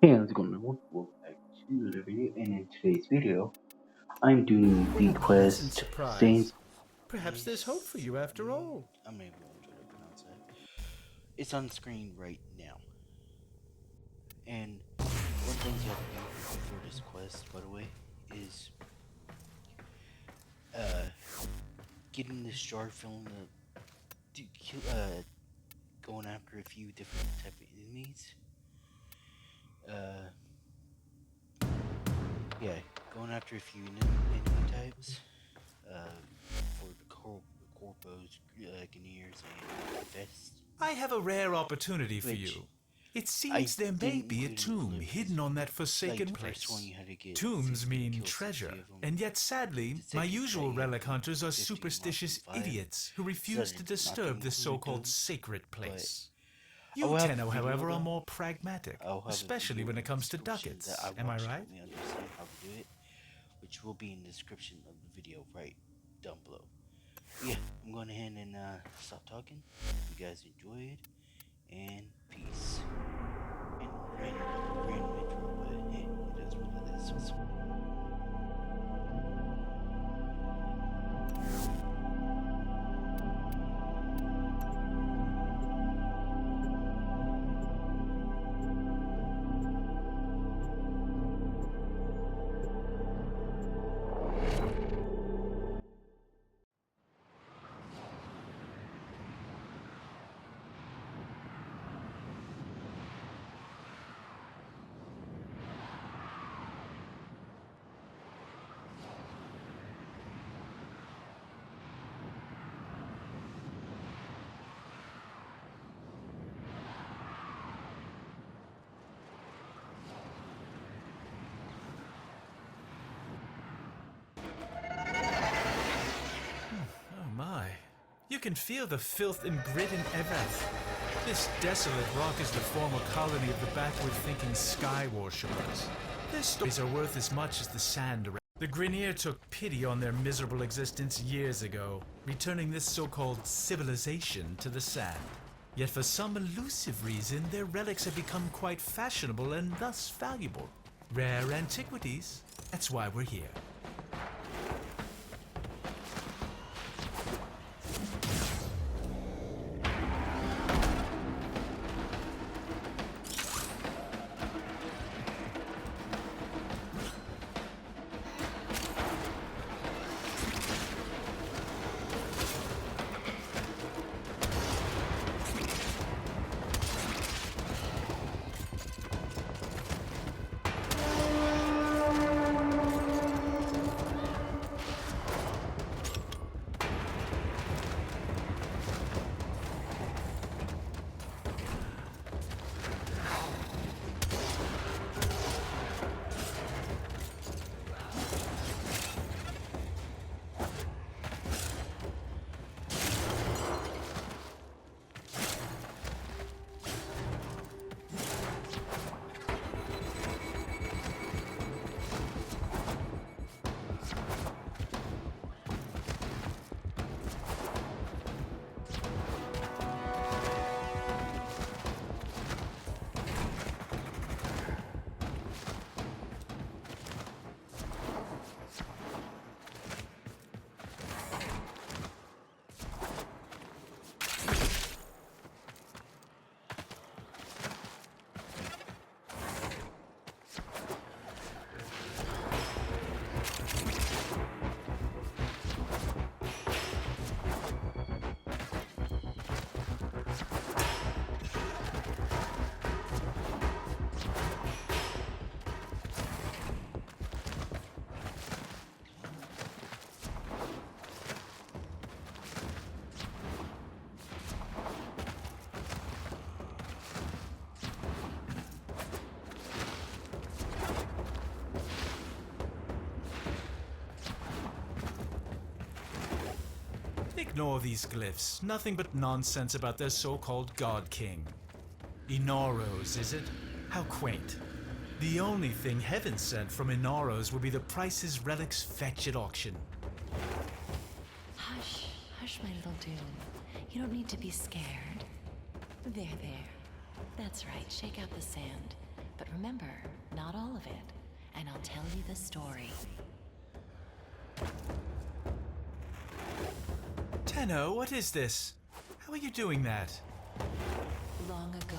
Hey, how's it going, everyone? Welcome back to another video, and in today's video, I'm doing What the a pleasant quest Saints. surprise. Perhaps there's hope for you after all. I'm not even gonna try to pronounce that. It's on screen right now. And one thing you have to do for this quest, by the way, is uh getting this jar filling the going after a few different type of enemies. Uh yeah, going after a few enemy types. For the corpos, Guineas, and Vest, I have a rare opportunity for which you. It I seems there may didn't be a include in the tomb clip because hidden on that like forsaken the first one place. you had to get Tombs 60 mean kill 60 treasure, of them. and yet sadly, The my second set usual you had to relic do hunters are 50 and mark them superstitious 5. idiots who refuse to Decided not to disturb this include so-called them, sacred but place. I You, will have a Tenno, video however, are though. more pragmatic, I'll have a especially video when in it the comes to description that I ducats. Am I watched to right? help me understand how to do it, which will be in the description of the video right down below. Yeah, I'm going ahead and stop talking. Hope you guys enjoyed, and peace. And random intro, but hey, it is what it is. Oh my. You can feel the filth and grit in Evath. This desolate rock is the former colony of the backward-thinking sky worshippers. Their stories are worth as much as the sand around. The Grineer took pity on their miserable existence years ago, returning this so-called civilization to the sand. Yet for some elusive reason, their relics have become quite fashionable and thus valuable. Rare antiquities. That's why we're here. Ignore these glyphs. Nothing but nonsense about their so-called God King. Inaros, is it? How quaint. The only thing heaven sent from Inaros will be the prices relics fetch at auction. Hush, hush, my little Dune. You don't need to be scared. There, there. That's right, shake out the sand. But remember, not all of it. And I'll tell you the story. Tenno, what is this? How are you doing that? Long ago,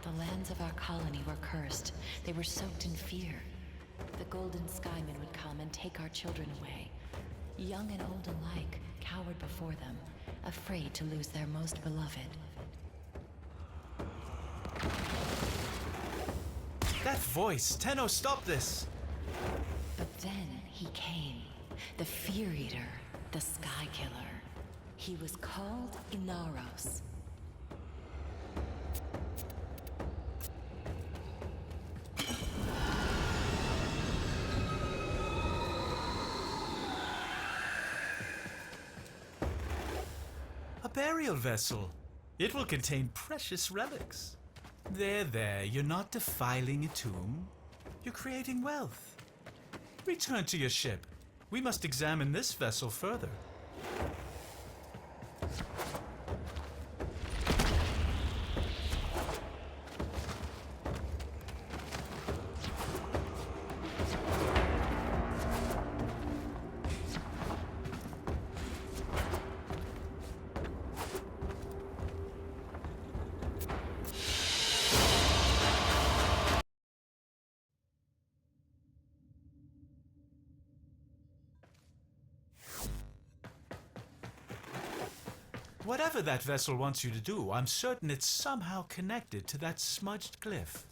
the lands of our colony were cursed. They were soaked in fear. The Golden Skymen would come and take our children away. Young and old alike cowered before them, afraid to lose their most beloved. That voice! Tenno, stop this! But then he came, the Fear Eater, the Sky Killer. He was called Inaros. A burial vessel. It will contain precious relics. There, you're not defiling a tomb. You're creating wealth. Return to your ship. We must examine this vessel further. Whatever that vessel wants you to do, I'm certain it's somehow connected to that smudged glyph.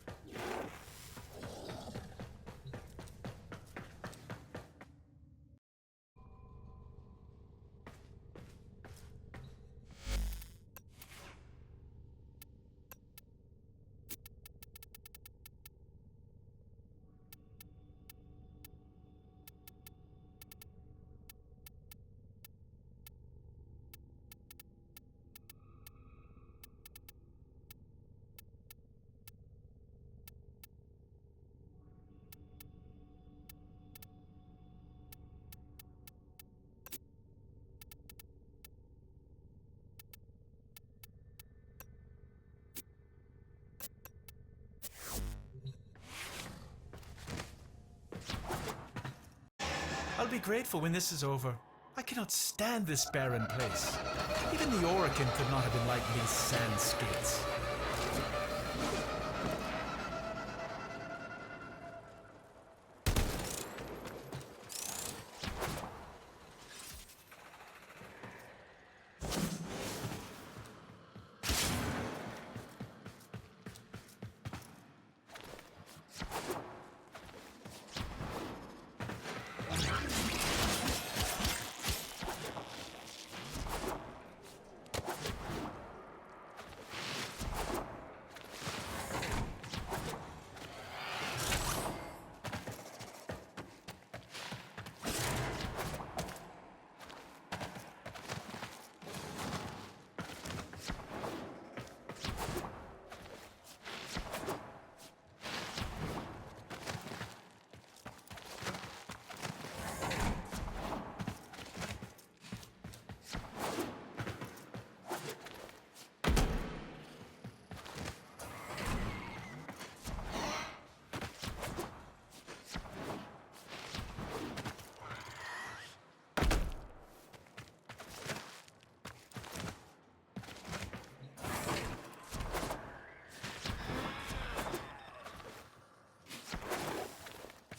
I'll be grateful when this is over. I cannot stand this barren place. Even the Oracle could not have enlightened these sand streets.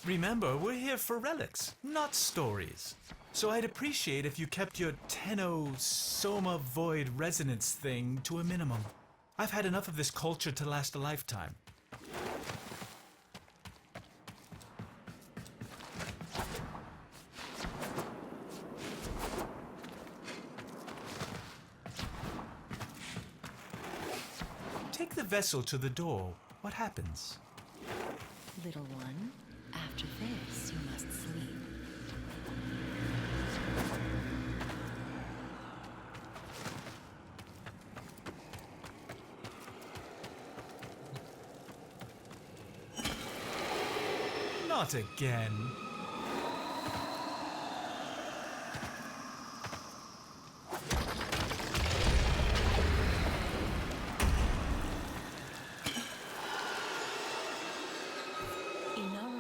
Remember, we're here for relics, not stories. So I'd appreciate if you kept your Tenno Soma Void resonance thing to a minimum. I've had enough of this culture to last a lifetime. Take the vessel to the door. What happens? Little one, after this you must sleep. Not again.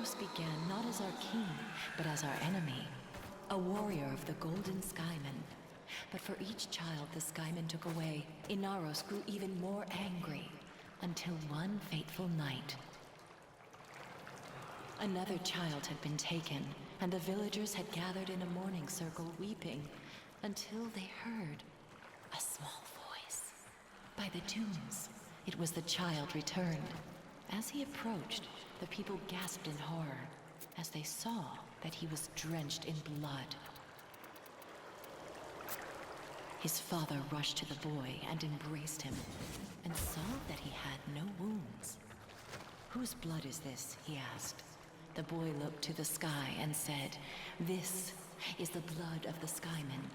Inaros began not as our king, but as our enemy. A warrior of the Golden Skymen. But for each child the Skymen took away, Inaros grew even more angry. Until one fateful night. Another child had been taken, and the villagers had gathered in a mourning circle weeping, until they heard a small voice. By the tombs, it was the child returned. As he approached, the people gasped in horror, as they saw that he was drenched in blood. His father rushed to the boy and embraced him, and saw that he had no wounds. "Whose blood is this?" he asked. The boy looked to the sky and said, "This is the blood of the Skymen.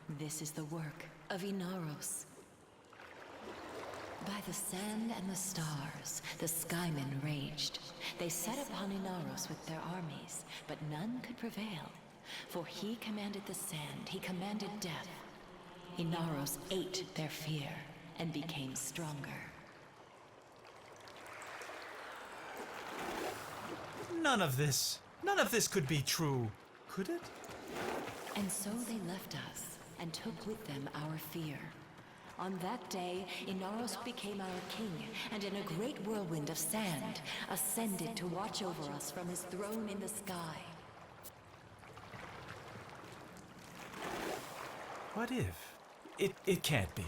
This is the work of Inaros." By the sand and the stars, the Skymen raged. They set upon Inaros with their armies, but none could prevail. For he commanded the sand, he commanded death. Inaros ate their fear and became stronger. None of this could be true, could it? And so they left us and took with them our fear. On that day, Inaros became our king, and in a great whirlwind of sand, ascended to watch over us from his throne in the sky. What if? It can't be.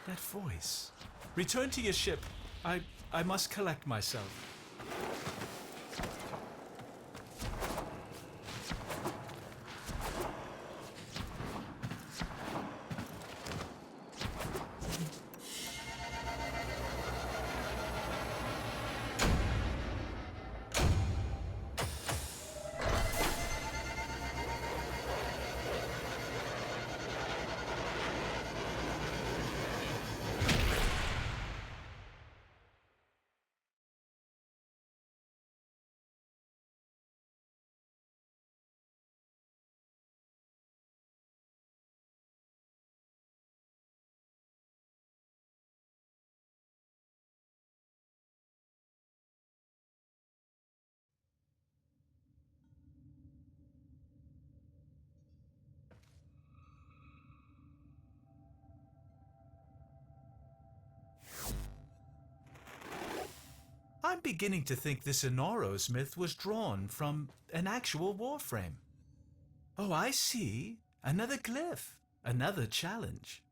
That voice. Return to your ship. I must collect myself. I'm beginning to think this Inaros myth was drawn from an actual Warframe. Oh, I see. Another glyph. Another challenge.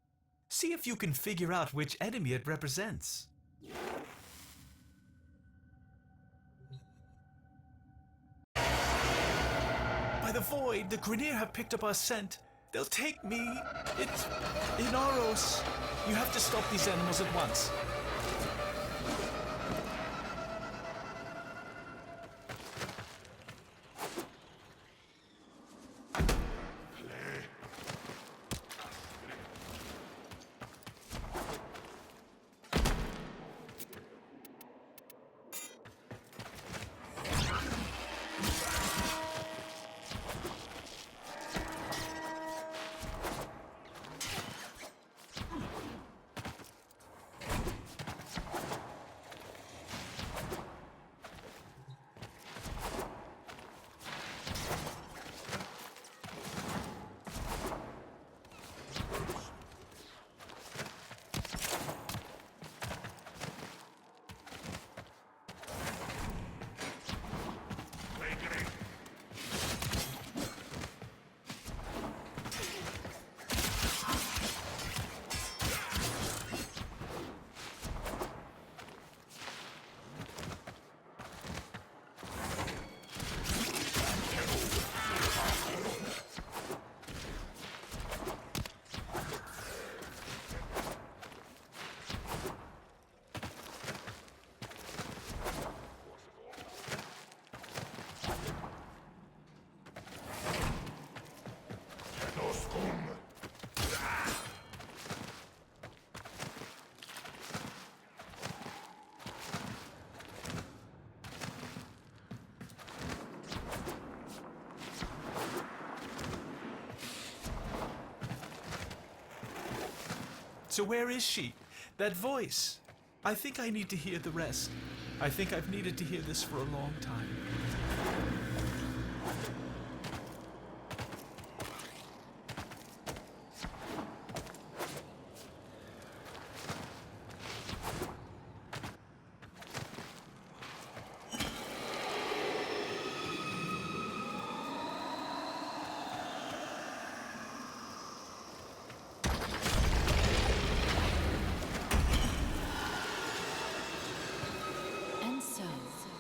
See if you can figure out which enemy it represents. By the void, the Grineer have picked up our scent. They'll take me. It's inaros. You have to stop these animals at once. So where is she? That voice. I think I need to hear the rest. I think I've needed to hear this for a long time.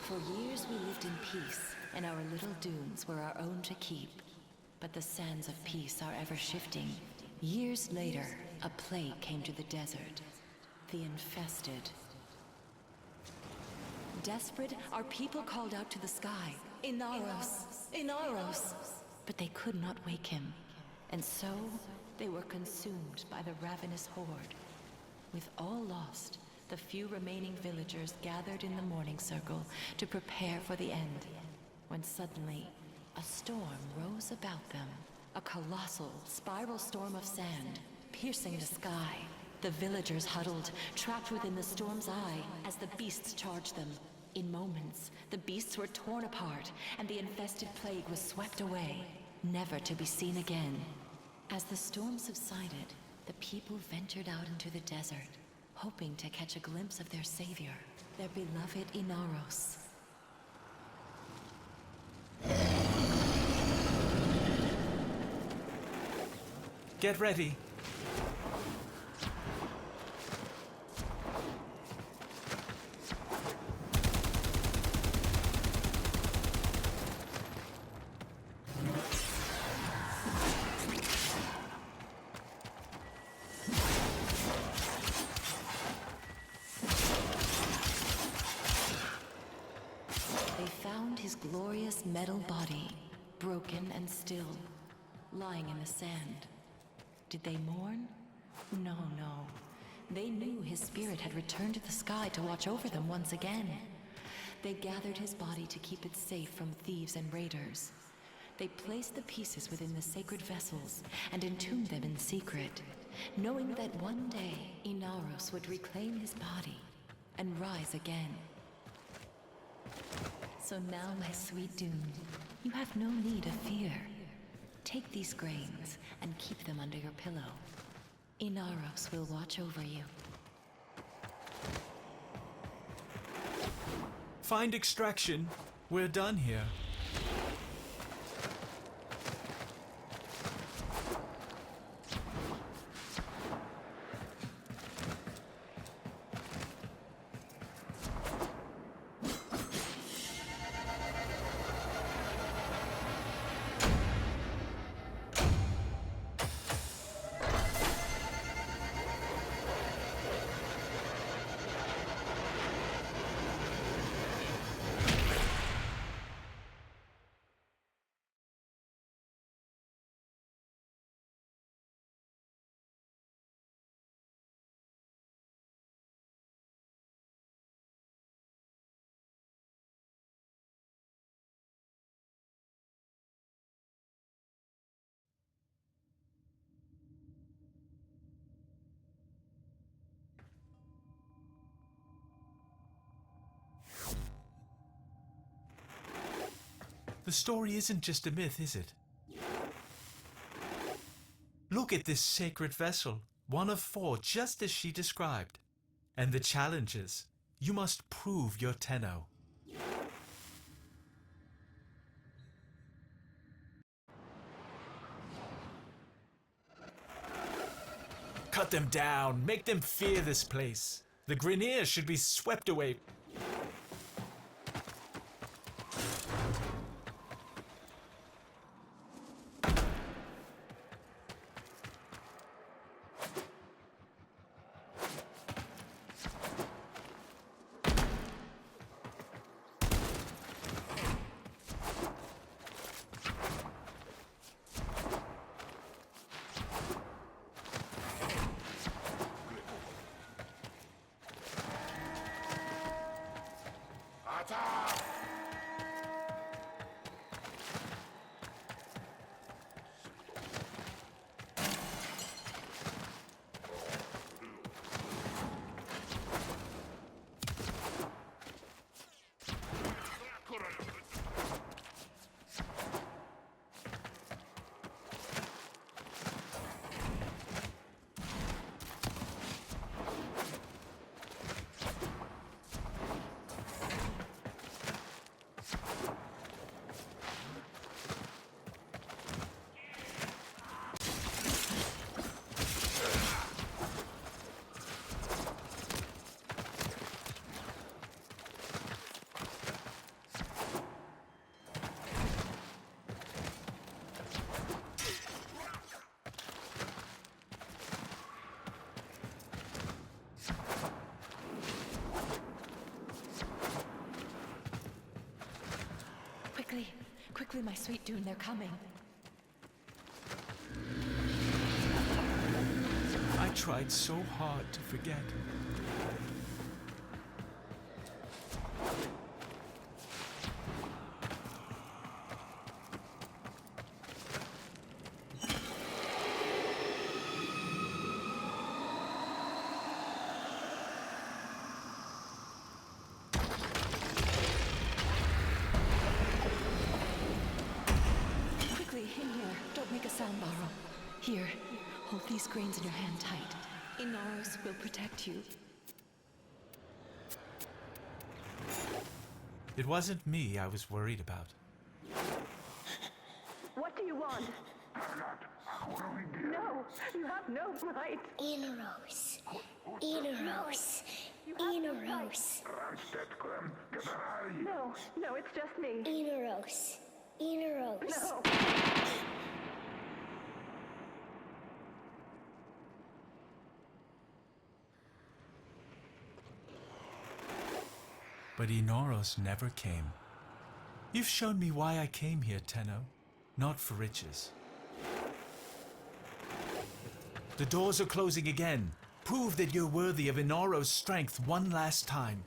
For years we lived in peace, and our little dunes were our own to keep. But the sands of peace are ever shifting. Years later, a plague came to the desert. The infested. Desperate, our people called out to the sky, Inaros! Inaros! But they could not wake him. And so, they were consumed by the ravenous horde. With all lost, the few remaining villagers gathered in the morning circle to prepare for the end, when suddenly a storm rose about them. A colossal spiral storm of sand, piercing the sky. The villagers huddled, trapped within the storm's eye as the beasts charged them. In moments, the beasts were torn apart and the infested plague was swept away, never to be seen again. As the storm subsided, the people ventured out into the desert, hoping to catch a glimpse of their savior, their beloved Inaros. Get ready. His glorious metal body, broken and still, lying in the sand. Did they mourn? No. They knew his spirit had returned to the sky to watch over them once again. They gathered his body to keep it safe from thieves and raiders. They placed the pieces within the sacred vessels and entombed them in secret, knowing that one day Inaros would reclaim his body and rise again. So now, my sweet Dune, you have no need of fear. Take these grains and keep them under your pillow. Inaros will watch over you. Find extraction. We're done here. The story isn't just a myth, is it? Look at this sacred vessel, one of 4, just as she described. And the challenges. You must prove your Tenno. Cut them down, make them fear this place. The Grineer should be swept away. Quickly, my sweet Dune, they're coming. I tried so hard to forget. In here, don't make a sound, Barrow. Here, hold these grains in your hand tight. Inaros will protect you. It wasn't me I was worried about. What do you want? No, you have no right. Inaros. Inaros. Inaros. No, it's just me. Inaros. Inaros. No. But Inaros never came. You've shown me why I came here, Tenno. Not for riches. The doors are closing again. Prove that you're worthy of Inaros' strength one last time.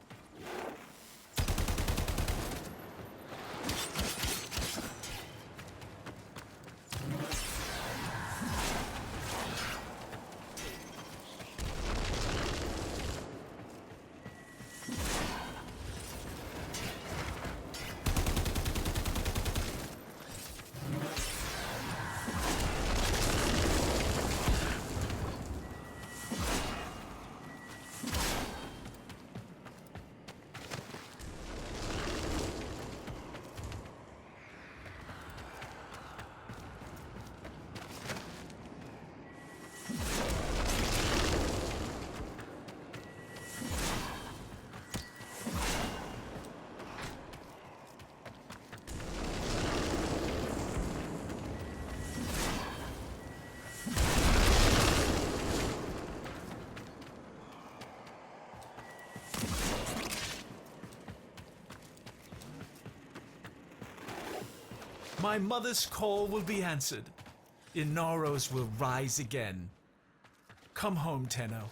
My mother's call will be answered. Inaros will rise again. Come home, Tenno.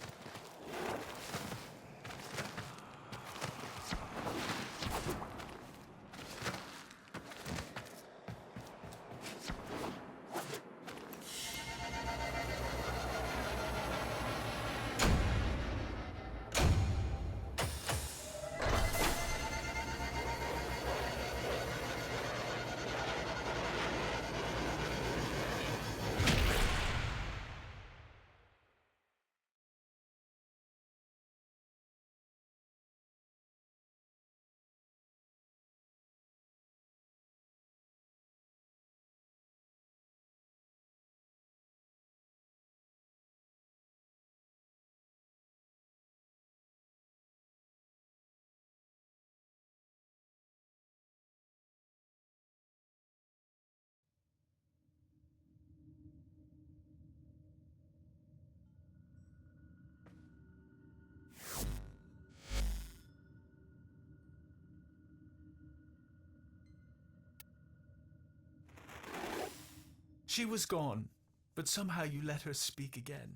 She was gone, but somehow you let her speak again.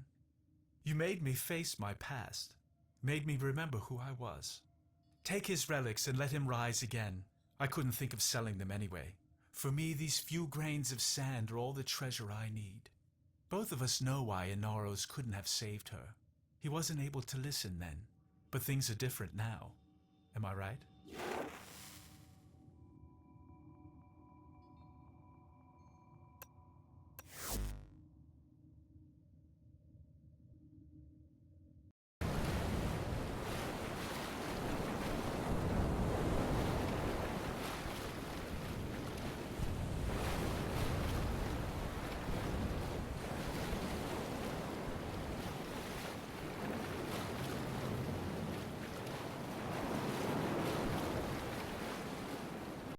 You made me face my past, made me remember who I was. Take his relics and let him rise again. I couldn't think of selling them anyway. For me, these few grains of sand are all the treasure I need. Both of us know why Inaros couldn't have saved her. He wasn't able to listen then. But things are different now. Am I right?